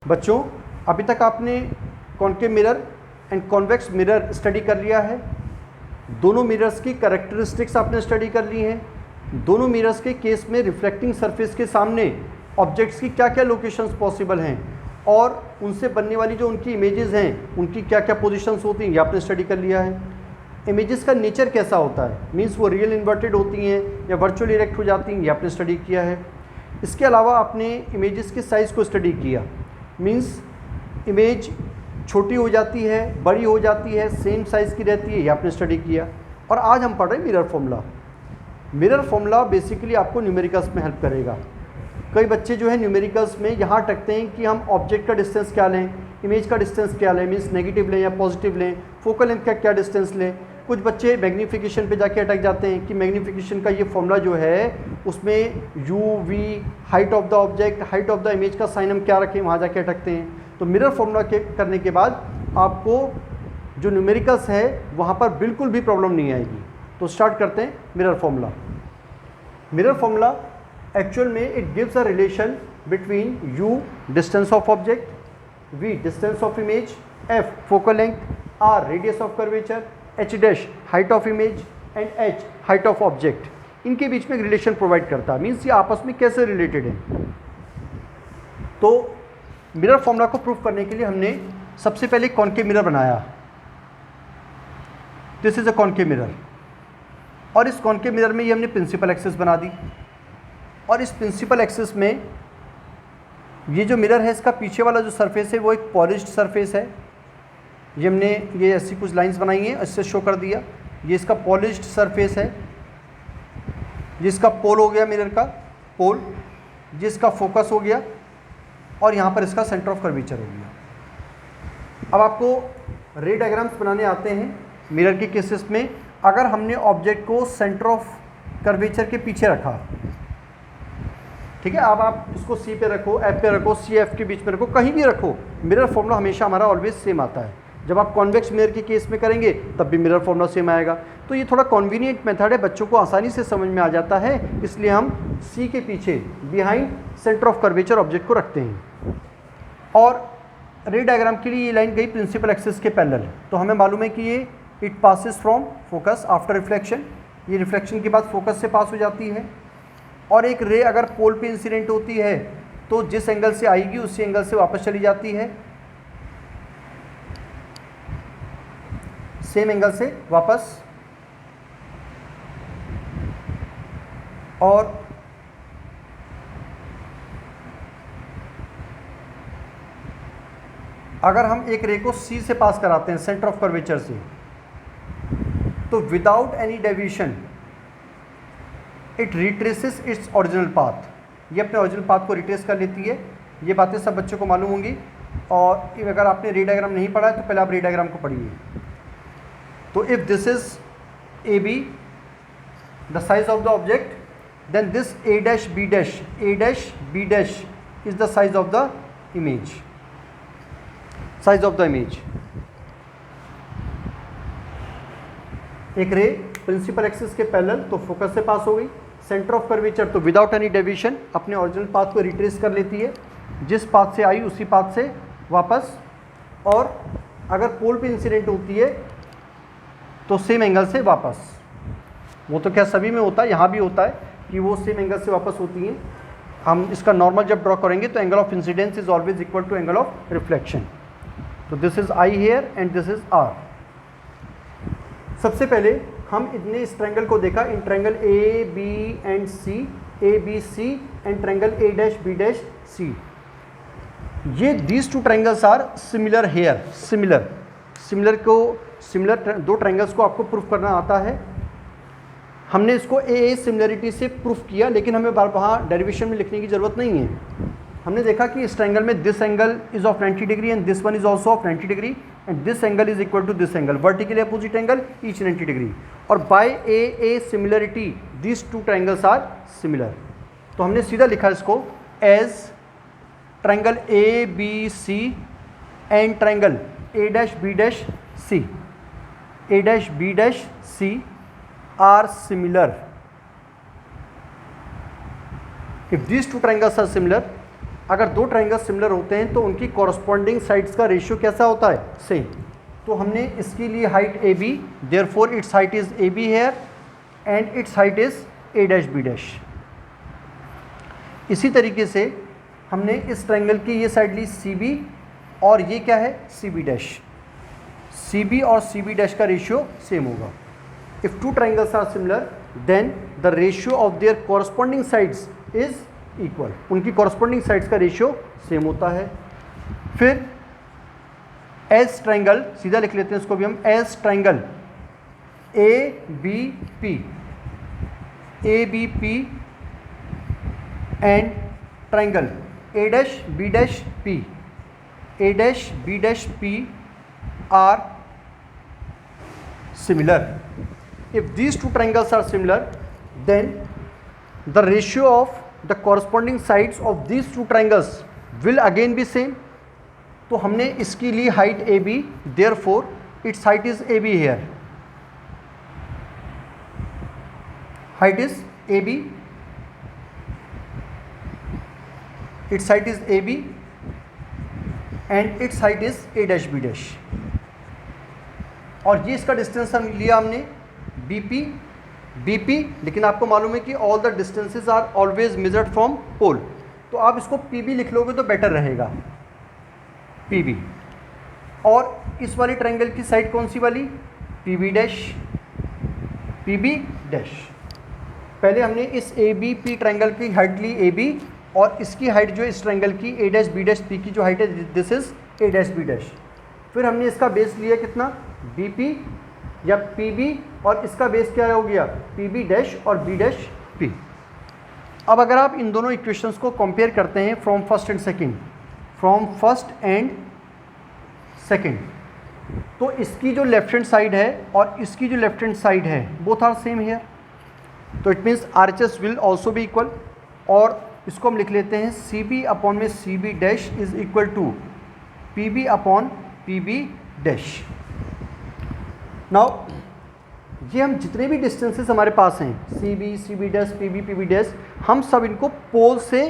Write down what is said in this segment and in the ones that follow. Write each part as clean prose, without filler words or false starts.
बच्चों, अभी तक आपने concave mirror and convex mirror study कर लिया है। दोनों मिरर्स की कैरेक्टरिस्टिक्स आपने स्टडी कर ली हैं। दोनों मिरर्स के केस में रिफ्लेक्टिंग सरफेस के सामने ऑब्जेक्ट्स की क्या क्या लोकेशंस पॉसिबल हैं और उनसे बनने वाली जो उनकी इमेजेस हैं उनकी क्या क्या पोजीशंस होती हैं, ये आपने स्टडी कर लिया है। इमेजेस का नेचर कैसा होता है, मीन्स वो रियल इन्वर्टेड होती हैं या वर्चुअल इरेक्ट हो जाती हैं, ये आपने स्टडी किया है। इसके अलावा आपने इमेजेस के साइज़ को स्टडी किया, मीन्स इमेज छोटी हो जाती है, बड़ी हो जाती है, सेम साइज़ की रहती है, ये आपने स्टडी किया। और आज हम पढ़ रहे हैं mirror formula. Mirror formula basically आपको न्यूमेरिकल्स में हेल्प करेगा। कई बच्चे जो है न्यूमेरिकल्स में यहाँ अटकते हैं कि हम ऑब्जेक्ट का डिस्टेंस क्या लें, इमेज का डिस्टेंस क्या लें, मीन्स नेगेटिव लें या पॉजिटिव लें, फोकल लेंथ का क्या डिस्टेंस लें। कुछ बच्चे मैग्नीफिकेशन पे जाके अटक जाते हैं कि मैग्नीफिकेशन का ये फॉर्मूला जो है उसमें U V, height of the object, height of the image का साइन हम क्या रखें, वहाँ जाके अटकते हैं। तो मिरर फॉर्मूला करने के बाद आपको जो न्यूमेरिकल्स है वहाँ पर बिल्कुल भी प्रॉब्लम नहीं आएगी। तो स्टार्ट करते हैं mirror formula. Mirror formula actual में it gives a relation between u distance of object, v distance of image, f focal length, r radius of curvature, h dash height of image and h height of object. इनके बीच में एक relation provide करता है, means ये आपस में कैसे रिलेटेड है। तो मिरर फॉर्मूला को प्रूव करने के लिए हमने सबसे पहले कॉन्केव मिरर बनाया। This is a concave mirror और इस कॉन्केव मिरर में ये हमने प्रिंसिपल एक्सिस बना दी और इस प्रिंसिपल एक्सिस में ये जो मिरर है इसका पीछे वाला जो सरफेस है वो एक पॉलिश्ड सरफेस है। ये हमने ये ऐसी कुछ लाइंस बनाई हैं, इससे शो कर दिया। ये इसका पॉलिश्ड सरफेस है, जिसका पोल हो गया मिरर का पोल, जिसका फोकस हो गया और यहाँ पर इसका सेंटर ऑफ कर्वेचर हो गया। अब आपको रे डायग्राम्स बनाने आते हैं मिरर के केसेस में। अगर हमने ऑब्जेक्ट को सेंटर ऑफ कर्वेचर के पीछे रखा, ठीक है, अब आप इसको सी पे रखो, एफ पे रखो, सी एफ के बीच में रखो, कहीं भी रखो, मिरर फॉर्मूला हमेशा हमारा ऑलवेज सेम आता है। जब आप कॉन्वेक्स मिरर के केस में करेंगे तब भी मिरर फॉर्मूला सेम आएगा। तो ये थोड़ा कन्वीनियंट मेथड है, बच्चों को आसानी से समझ में आ जाता है, इसलिए हम सी के पीछे behind centre of curvature object को रखते हैं। और रे डायग्राम के लिए ये लाइन गई प्रिंसिपल एक्सिस के पैरेलल। तो हमें मालूम है कि ये it passes from focus after reflection, ये रिफ्लेक्शन के बाद फोकस से पास हो जाती है। और एक रे अगर पोल पे इंसिडेंट होती है तो जिस एंगल से आएगी उसी एंगल से वापस चली जाती है, सेम एंगल से वापस। और अगर हम एक रे को सी से पास कराते हैं सेंटर ऑफ कर्वेचर से, तो without any deviation it retraces its original path. ये अपने ओरिजिनल पाथ को रिट्रेस कर लेती है। ये बातें सब बच्चों को मालूम होंगी। और अगर आपने रे डायग्राम नहीं पढ़ा है तो पहले आप रे डायग्राम को पढ़िए। तो if this is A B the size of the object, then this A dash B dash is the size of the image, size of the image. एक रे प्रिंसिपल एक्सिस के पैरेलल तो focus से pass हो गई, centre of curvature तो without any deviation अपने original path को retrace कर लेती है, जिस पाथ से आई उसी पाथ से वापस। और अगर पोल पे इंसिडेंट होती है तो सेम एंगल से वापस। वो तो क्या सभी में होता है, यहाँ भी होता है कि वो सेम एंगल से वापस होती हैं। हम इसका नॉर्मल जब ड्रॉ करेंगे तो angle of incidence is always equal to angle of reflection. तो this is I here and this is R. सबसे पहले हम इतने इस ट्रायंगल को देखा, इन triangle A B and C, A B C and triangle A dash B dash C. ये these two triangles are similar here. Similar दो ट्रायंगल्स को आपको प्रूफ करना आता है। हमने इसको ए सिमिलरिटी से प्रूफ किया, लेकिन हमें वहाँ डेरिवेशन में लिखने की ज़रूरत नहीं है। हमने देखा कि इस ट्रायंगल में this angle is of 90 degree and this one is also of 90 degree and this angle is equal to this angle, vertically opposite angle each 90 degree. और by A similarity this two triangles are similar. तो हमने सीधा लिखा इसको as triangle A B C and triangle A dash B dash C, A dash B dash C are similar. If these two triangles are similar, अगर दो triangle similar होते हैं तो उनकी कॉरस्पॉन्डिंग साइड्स का रेशियो कैसा होता है, सेम। तो हमने इसके लिए height A B, therefore its height is A B here and its height is A dash B dash. इसी तरीके से हमने इस ट्राइंगल की ये साइड ली सी बी और ये क्या है, C B dash. C B और सी बी डैश का रेशियो सेम होगा। If two triangles are similar then the ratio of their corresponding sides is equal. उनकी कॉरस्पॉन्डिंग साइड्स का रेशियो सेम होता है। फिर एस ट्राइंगल, सीधा लिख लेते हैं इसको भी हम, as triangle A B P, A B P and triangle A dash B dash P, A dash B dash P are similar. If these two triangles are similar, then the ratio of the corresponding sides of these two triangles will again be same. तो हमने इसकी ली height A B, therefore its height is A B here. Height is A B, its height is A B and its height is a dash b dash. और ये इसका distance हम लिया हमने बीपी, बीपी, लेकिन आपको मालूम है कि all the distances are always measured from pole, तो आप इसको पीबी लिख लोगे तो बेटर रहेगा, पीबी। और इस वाली ट्रायंगल की साइड कौन सी वाली, पीबी डैश, पीबी डैश। पहले हमने इस ए बी पी ट्रायंगल की हाइट ली ए बी और इसकी हाइट जो इस ट्रायंगल की A dash B dash P की जो हाइट है this is A dash B dash. फिर हमने इसका बेस लिया कितना, बीपी या पीबी, और इसका बेस क्या हो गया, पीबी डैश और बी डैश पी। अब अगर आप इन दोनों इक्वेशंस को कंपेयर करते हैं from first and second, from first and second, तो इसकी जो लेफ्ट हैंड साइड है और इसकी जो लेफ्ट हैंड साइड है बोथ आर सेम हियर, तो it means RHS will also be equal. और इसको हम लिख लेते हैं सी बी अपॉन में C B dash is equal to P B upon P B dash. Now ये हम जितने भी डिस्टेंसेस हमारे पास हैं C B dash, P B dash, हम सब इनको पोल से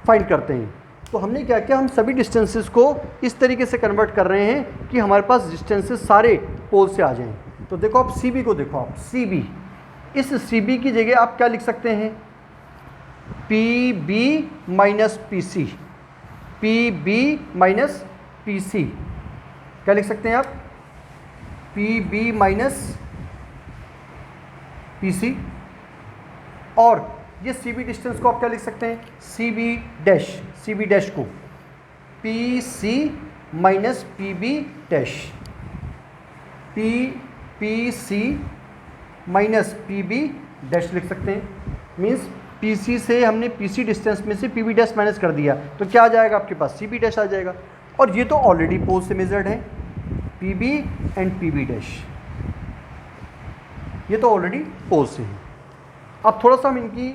फाइंड करते हैं। तो हमने क्या किया, हम सभी डिस्टेंसेस को इस तरीके से कन्वर्ट कर रहे हैं कि हमारे पास डिस्टेंसेस सारे पोल से आ जाएं। तो देखो आप सी बी को देखो, आप सी बी, इस सी बी की जगह आप क्या लिख सकते हैं, P B minus P C, P B minus P C, क्या लिख सकते हैं आप, P B minus P C. और ये सी बी डिस्टेंस को आप क्या लिख सकते हैं, सी बी डैश को P C minus P B dash, P C minus P B dash लिख सकते हैं। मीन्स पी सी से हमने पी सी डिस्टेंस में से पी बी डैश माइनस कर दिया तो क्या आ जाएगा आपके पास, सी बी डैश आ जाएगा। और ये तो ऑलरेडी पोल से मेजर्ड है, P B and P B dash, ये तो ऑलरेडी पोल से है। अब थोड़ा सा हम इनकी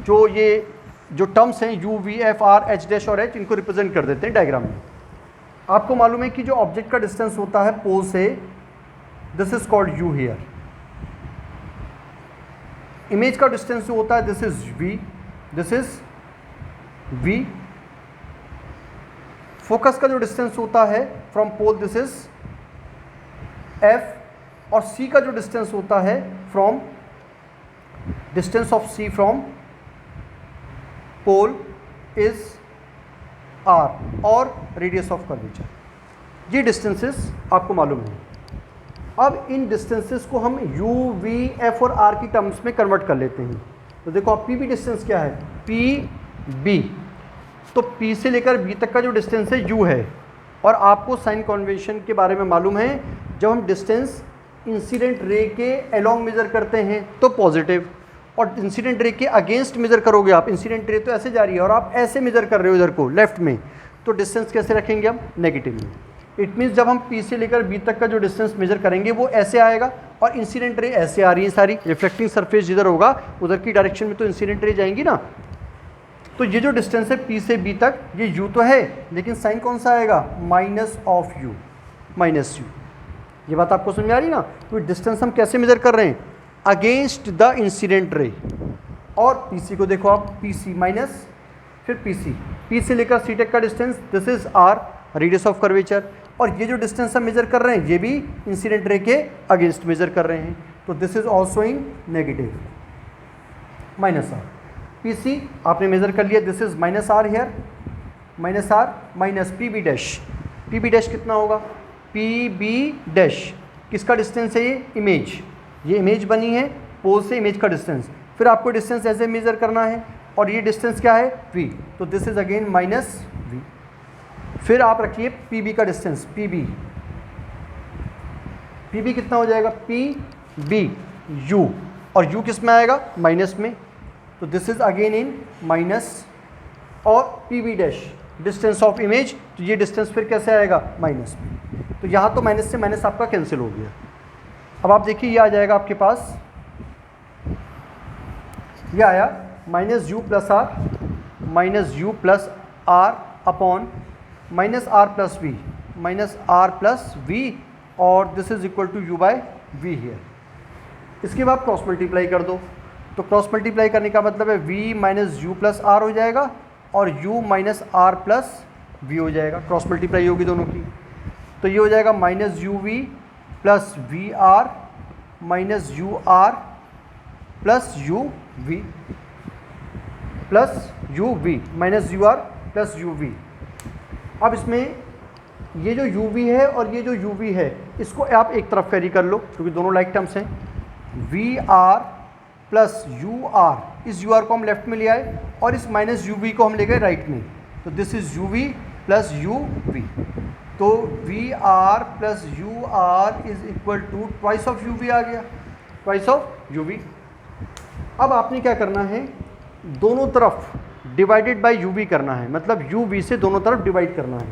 जो टर्म्स हैं you V F R H dash और एच, इनको रिप्रेजेंट कर देते हैं डायग्राम में। आपको मालूम है कि जो ऑब्जेक्ट का डिस्टेंस होता है पोल से, this is called U here. Image का डिस्टेंस जो होता है this is V, this is V. Focus का जो डिस्टेंस होता है from pole this is F, और सी का जो डिस्टेंस होता है from distance of C from pole is R, और रेडियस ऑफ कर्वेचर। ये डिस्टेंसेस आपको मालूम है। अब इन डिस्टेंसेस को हम यू वी एफ और आर की टर्म्स में कन्वर्ट कर लेते हैं। तो देखो आप पी बी डिस्टेंस क्या है, पी बी, तो पी से लेकर बी तक का जो डिस्टेंस है यू है। और आपको साइन कन्वेंशन के बारे में मालूम है, जब हम डिस्टेंस इंसिडेंट रे के अलोंग मेजर करते हैं तो पॉजिटिव, और इंसिडेंट रे के अगेंस्ट मेजर करोगे आप, इंसिडेंट रे तो ऐसे जा रही है और आप ऐसे मेजर कर रहे हो इधर को लेफ्ट में, तो डिस्टेंस कैसे रखेंगे हम, नेगेटिव में। इट मीन्स जब हम पी से लेकर बी तक का जो डिस्टेंस मेजर करेंगे वो ऐसे आएगा, और इंसिडेंट रे ऐसे आ रही है सारी, रिफ्लेक्टिंग सरफेस जिधर होगा उधर की डायरेक्शन में तो इंसिडेंट रे जाएंगी ना। तो ये जो डिस्टेंस है पी से बी तक, ये यू तो है लेकिन साइन कौन सा आएगा, minus of you, minus you. ये बात आपको समझ में आ रही ना। तो डिस्टेंस हम कैसे मेजर कर रहे हैं, अगेंस्ट द इंसिडेंट रे। और पीसी को देखो आप, पीसी माइनस फिर PC, P से लेकर C तक का distance, this is R radius of curvature. और ये जो डिस्टेंस हम मेजर कर रहे हैं ये भी इंसिडेंट रे के अगेंस्ट मेजर कर रहे हैं, तो this is also in negative -R। PC आपने मेजर कर लिया, this is -R here, -R minus PB dash. PB dash कितना होगा? PB डैश किसका डिस्टेंस है? ये इमेज बनी है, पोल से इमेज का डिस्टेंस। फिर आपको डिस्टेंस ऐसे मेजर करना है और ये डिस्टेंस क्या है? V, तो दिस इज अगेन -V। फिर आप रखिए PB का डिस्टेंस, PB कितना हो जाएगा? PB U, और U किस में आएगा? माइनस में, तो this is again in minus. और PB dash distance of image, तो ये डिस्टेंस फिर कैसे आएगा? माइनस में। तो यहाँ तो माइनस से माइनस आपका कैंसिल हो गया। अब आप देखिए ये आ जाएगा आपके पास, ये आया -U + R -U + R upon -R + V -R + V, और this is equal to U/V here. इसके बाद क्रॉस मल्टीप्लाई कर दो, तो क्रॉस मल्टीप्लाई करने का मतलब है V - U + R हो जाएगा और U - R + V हो जाएगा, क्रॉस मल्टीप्लाई होगी दोनों की। तो ये हो जाएगा -UV + VR -UR + UV -UR + UV। अब इसमें ये जो UV है और ये जो UV है इसको आप एक तरफ कैरी कर लो क्योंकि दोनों लाइक टर्म्स हैं। VR + UR, इस UR को हम लेफ्ट में ले आए और इस -UV को हम ले गए राइट में, तो दिस इज UV + UV। तो VR + UR is equal to twice of UV आ गया, ट्वाइस ऑफ UV। अब आपने क्या करना है? दोनों तरफ डिवाइडेड बाय UV करना है, मतलब UV से दोनों तरफ डिवाइड करना है।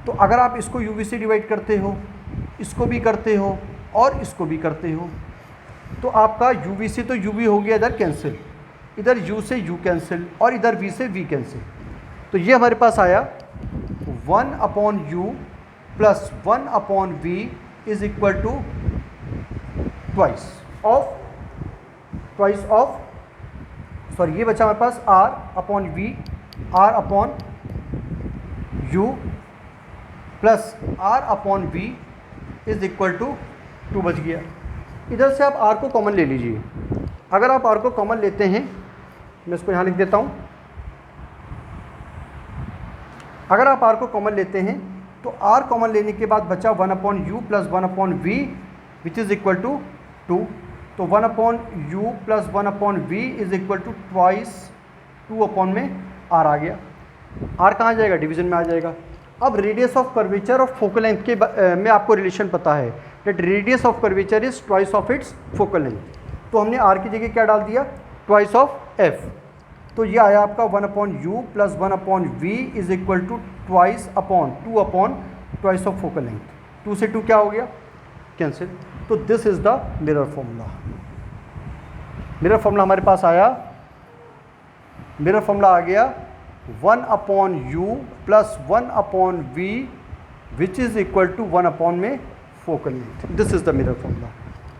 तो अगर आप इसको UV से डिवाइड करते हो, इसको भी करते हो और इसको भी करते हो, तो आपका UV से तो UV हो गया इधर कैंसिल, इधर U से U कैंसिल और इधर V से V कैंसिल। तो ये हमारे पास आया 1/U + 1/V is equal to twice of sorry ये बचा हमारे पास R/V, R/U + R/V is equal to 2 बच गया। इधर से आप R को कॉमन ले लीजिए। अगर आप R को कॉमन लेते हैं, मैं इसको यहाँ लिख देता हूँ, अगर आप R को कॉमन लेते हैं तो R कॉमन लेने के बाद बचा 1/U + 1/V which is equal to 2। तो 1/U + 1/V is equal to twice 2 में R आ गया। R कहाँ जाएगा? डिवीजन में आ जाएगा। अब रेडियस ऑफ कर्वेचर और फोकल लेंथ के में आपको रिलेशन पता है that radius of curvature is twice of its focal length. तो हमने R की जगह क्या डाल दिया? Twice of F। तो ये आया आपका 1/U + 1/V is equal to twice upon 2/ट्वाइस ऑफ फोकल लेंथ। 2 से 2 क्या हो गया? कैंसिल। तो this is the mirror formula. Mirror formula हमारे पास आया, मिरर फॉर्मूला आ गया 1/U + 1/V which is equal to 1 में focal length. This is the mirror formula.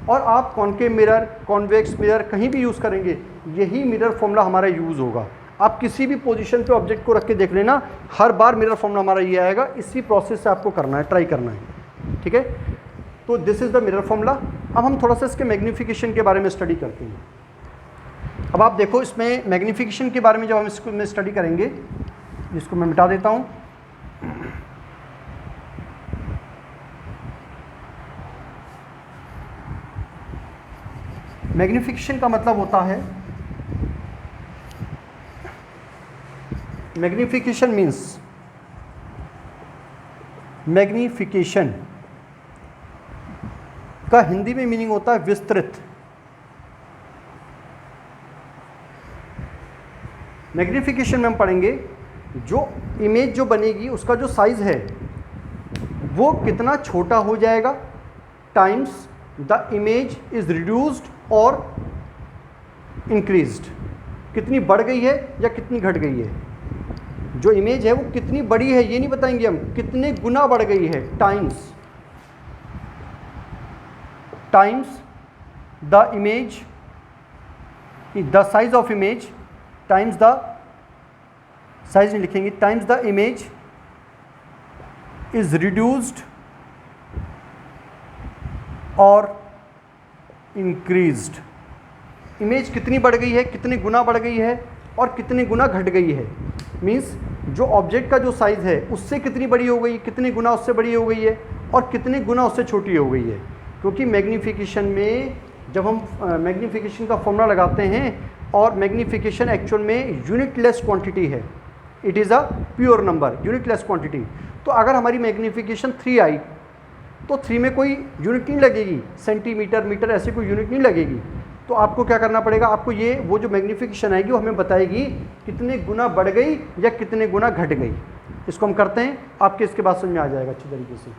और आप कॉनकेव मिरर, कॉन्वेक्स मिरर कहीं भी यूज़ करेंगे, यही मिरर फॉर्मूला हमारा यूज़ होगा। आप किसी भी पोजीशन पे ऑब्जेक्ट को रख के देख लेना, हर बार मिरर फॉर्मूला हमारा ये आएगा। इसी प्रोसेस से आपको करना है, ट्राई करना है, ठीक है। तो this is the mirror formula. अब हम थोड़ा सा इसके मैग्नीफिकेशन के बारे में स्टडी करते हैं। अब आप देखो इसमें मैग्नीफिकेशन के बारे में जब हम इसको में स्टडी करेंगे, इसको मैं मिटा देता हूँ। मैग्नीफिकेशन का मतलब होता है, मैग्नीफिकेशन मीन्स, मैग्नीफिकेशन का हिंदी में मीनिंग होता है विस्तृत। मैग्नीफिकेशन में हम पढ़ेंगे जो इमेज जो बनेगी उसका जो साइज़ है वो कितना छोटा हो जाएगा, times the image is reduced और इंक्रीज्ड, कितनी बढ़ गई है या कितनी घट गई है। जो इमेज है वो कितनी बड़ी है ये नहीं बताएंगे हम, कितने गुना बढ़ गई है, times the image, the size of image times the size नहीं लिखेंगे, times the image is reduced और इंक्रीज्ड। इमेज कितनी बढ़ गई है, कितने गुना बढ़ गई है और कितने गुना घट गई है, मीन्स जो ऑब्जेक्ट का जो साइज़ है उससे कितनी बड़ी हो गई, कितने गुना उससे बड़ी हो गई है और कितने गुना उससे छोटी हो गई है। क्योंकि मैग्नीफिकेशन में जब हम मैग्नीफिकेशन का फॉर्मूला लगाते हैं, और मैग्नीफिकेशन एक्चुअल में यूनिटलेस क्वांटिटी है, it is a pure number, unitless quantity. तो अगर हमारी मैग्नीफिकेशन 3 आई तो 3 में कोई यूनिट नहीं लगेगी, सेंटीमीटर, मीटर, ऐसी कोई यूनिट नहीं लगेगी। तो आपको क्या करना पड़ेगा, आपको ये वो जो मैग्नीफिकेशन आएगी वो हमें बताएगी कितने गुना बढ़ गई या कितने गुना घट गई। इसको हम करते हैं, आपके इसके बाद समझ में आ जाएगा अच्छी तरीके से।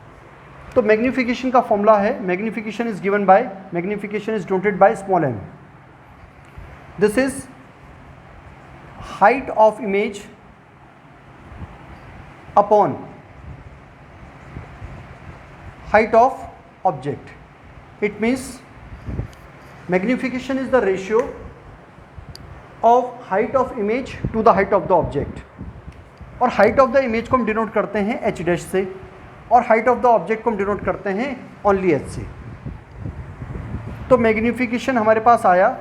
तो मैग्नीफिकेशन का फॉर्मूला है, magnification is given by, magnification is denoted by small m। This is height of image upon height of object. It means magnification is the ratio of height of image to the height of the object. और height of the image को हम denote करते हैं h dash से, और height of the object को हम denote करते हैं only h से। तो मैग्नीफिकेशन हमारे पास आया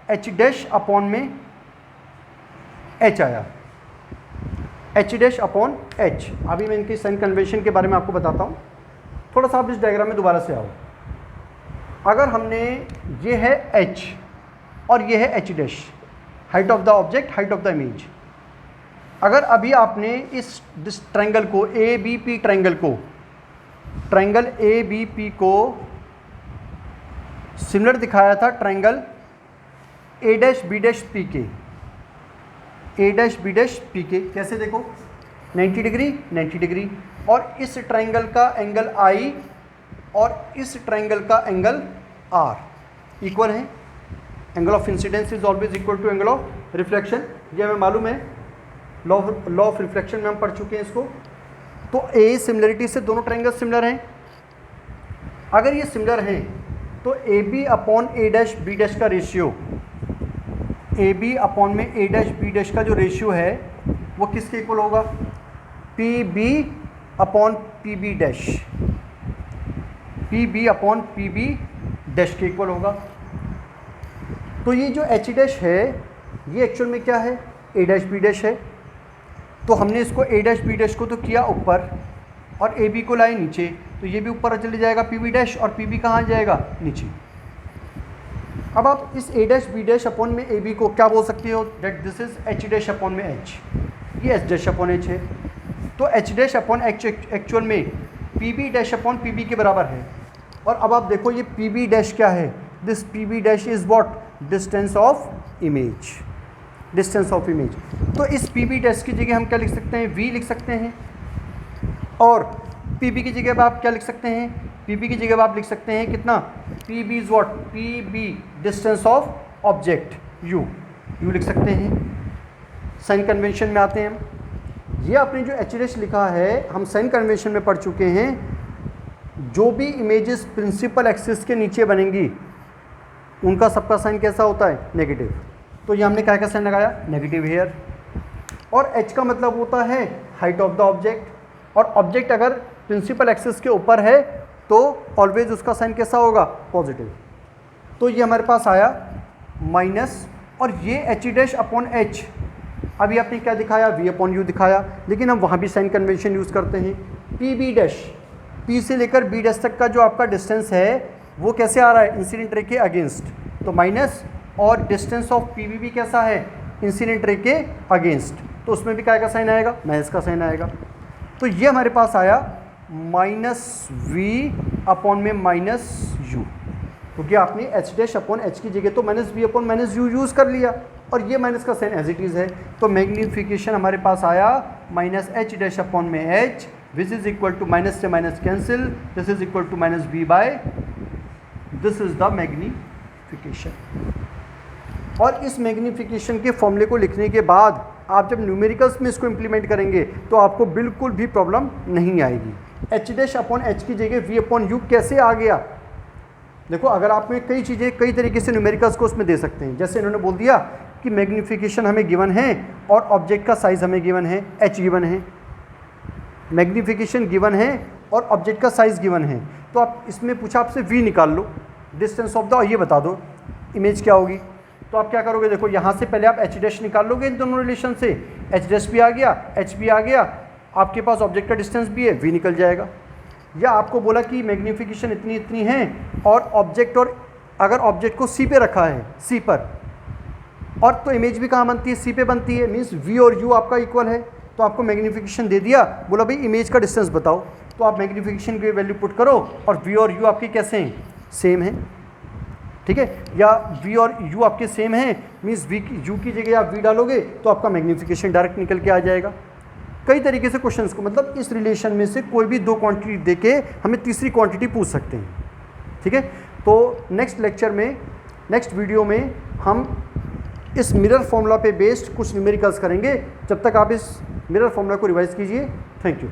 h डैश अपॉन में h आया, h डैश अपॉन h। अभी मैं इनकी साइन कन्वेंशन के बारे में आपको बताता हूँ। थोड़ा सा आप इस डायग्राम में दोबारा से आओ। अगर हमने ये है h और ये है h dash, height of the object, height of the image. अगर अभी आपने इस ट्रायंगल को ABP ट्रायंगल ABP को सिमिलर दिखाया था triangle A dash B dash P के, A dash B dash P के। कैसे देखो, 90 डिग्री 90 डिग्री, और इस ट्रायंगल का एंगल I और इस ट्रायंगल का एंगल R इक्वल है। Angle of incidence is always equal to angle of reflection, ये हमें मालूम है, लॉ ऑफ रिफ्लेक्शन में हम पढ़ चुके हैं इसको। तो A सिमिलरिटी से दोनों ट्रायंगल सिमिलर हैं। अगर ये सिमिलर हैं तो AB upon A dash B dash का रेशियो, AB अपॉन में A डैश B डैश का जो रेशियो है वो किसके इक्वल होगा, PB upon PB dash, PB upon PB dash के इक्वल होगा। तो ये जो H डैश है ये एक्चुअल में क्या है, A डैश B डैश है। तो हमने इसको A डैश B डैश को तो किया ऊपर और AB को लाए नीचे, तो ये भी ऊपर चले जाएगा PB डैश, और PB कहाँ जाएगा, नीचे। अब आप इस A dash B dash upon में AB को क्या बोल सकते हो, that this is H dash upon में H, ये H डैश अपॉन H है। तो H dash upon H actual में PB डैश अपॉन PB के बराबर है। और अब आप देखो ये PB डैश क्या है, this PB dash is what, distance of image, distance of image. तो इस PB डैश की जगह हम क्या लिख सकते हैं, V लिख सकते हैं, और PB की जगह आप क्या लिख सकते हैं, PB की जगह आप लिख सकते हैं कितना, PB is what, PB distance of object U लिख सकते हैं। साइन कन्वेंशन में आते हैं हम, ये आपने जो H डैश लिखा है हम साइन कन्वेंशन में पढ़ चुके हैं। जो भी इमेजेस प्रिंसिपल एक्सिस के नीचे बनेंगी उनका सबका साइन कैसा होता है, नेगेटिव। तो ये हमने क्या का साइन लगाया, नेगेटिव हेयर। और H का मतलब होता है हाइट ऑफ द ऑब्जेक्ट, और ऑब्जेक्ट अगर प्रिंसिपल एक्सिस के ऊपर है तो ऑलवेज उसका साइन कैसा होगा, पॉजिटिव। तो ये हमारे पास आया माइनस, और ये H डैश अपॉन H, अभी आपने क्या दिखाया, V अपॉन U दिखाया, लेकिन हम वहाँ भी साइन कन्वेंशन यूज़ करते हैं। PB डैश, P से लेकर B डैश तक का जो आपका डिस्टेंस है वो कैसे आ रहा है, इंसिडेंट रे के अगेंस्ट, तो माइनस, और डिस्टेंस ऑफ PB भी कैसा है, इंसिडेंट रे के अगेंस्ट, तो उसमें भी क्या का साइन आएगा, माइनस का साइन आएगा। तो ये हमारे पास आया माइनस V अपॉन में माइनस U, क्योंकि आपने H डैश अपॉन H की जगह तो minus V upon minus U use कर लिया, और ये माइनस का साइन एज इट इज़ है। तो मैग्नीफिकेशन हमारे पास आया माइनस H डैश अपॉन में H, which is equal to minus से minus cancel, this is equal to minus V by, this is the magnification. और इस मैग्नीफिकेशन के फॉर्मूले को लिखने के बाद आप जब न्यूमेरिकल्स में इसको इम्प्लीमेंट करेंगे तो आपको बिल्कुल भी प्रॉब्लम नहीं आएगी। H डैश अपॉन H की जगह V अपॉन U कैसे आ गया, देखो अगर आप में कई चीज़ें कई तरीके से न्यूमेरिकल्स को उसमें दे सकते हैं। जैसे इन्होंने बोल दिया कि मैग्नीफिकेशन हमें गिवन है और ऑब्जेक्ट का साइज हमें गिवन है, h गिवन है, मैग्नीफिकेशन गिवन है और ऑब्जेक्ट का साइज गिवन है। तो आप इसमें पूछा आपसे v निकाल लो, डिस्टेंस ऑफ द, और ये बता दो इमेज क्या होगी। तो आप क्या करोगे, देखो यहाँ से पहले आप h डैश निकाल लोगे इन दोनों रिलेशन से, h डैश भी आ गया, h भी आ गया, आपके पास ऑब्जेक्ट का डिस्टेंस भी है, v निकल जाएगा। या आपको बोला कि मैग्नीफिकेशन इतनी इतनी है और ऑब्जेक्ट, और अगर ऑब्जेक्ट को c पे रखा है, c पर, और तो इमेज भी कहाँ बनती है, c पे बनती है, मीन्स v और u आपका इक्वल है। तो आपको मैग्नीफिकेशन दे दिया, बोला भाई इमेज का डिस्टेंस बताओ, तो आप मैग्नीफिकेशन की वैल्यू पुट करो और v और u आपके कैसे हैं, सेम है, ठीक है। या v और u आपके सेम हैं, मीन्स v की u की जगह आप v डालोगे तो आपका मैग्नीफिकेशन डायरेक्ट निकल के आ जाएगा। कई तरीके से क्वेश्चंस को, मतलब इस रिलेशन में से कोई भी दो क्वांटिटी देके हमें तीसरी क्वांटिटी पूछ सकते हैं, ठीक है। तो नेक्स्ट लेक्चर में, नेक्स्ट वीडियो में हम इस मिरर फॉर्मूला पे बेस्ड कुछ न्यूमेरिकल्स करेंगे। जब तक आप इस मिरर फॉर्मूला को रिवाइज कीजिए। Thank you.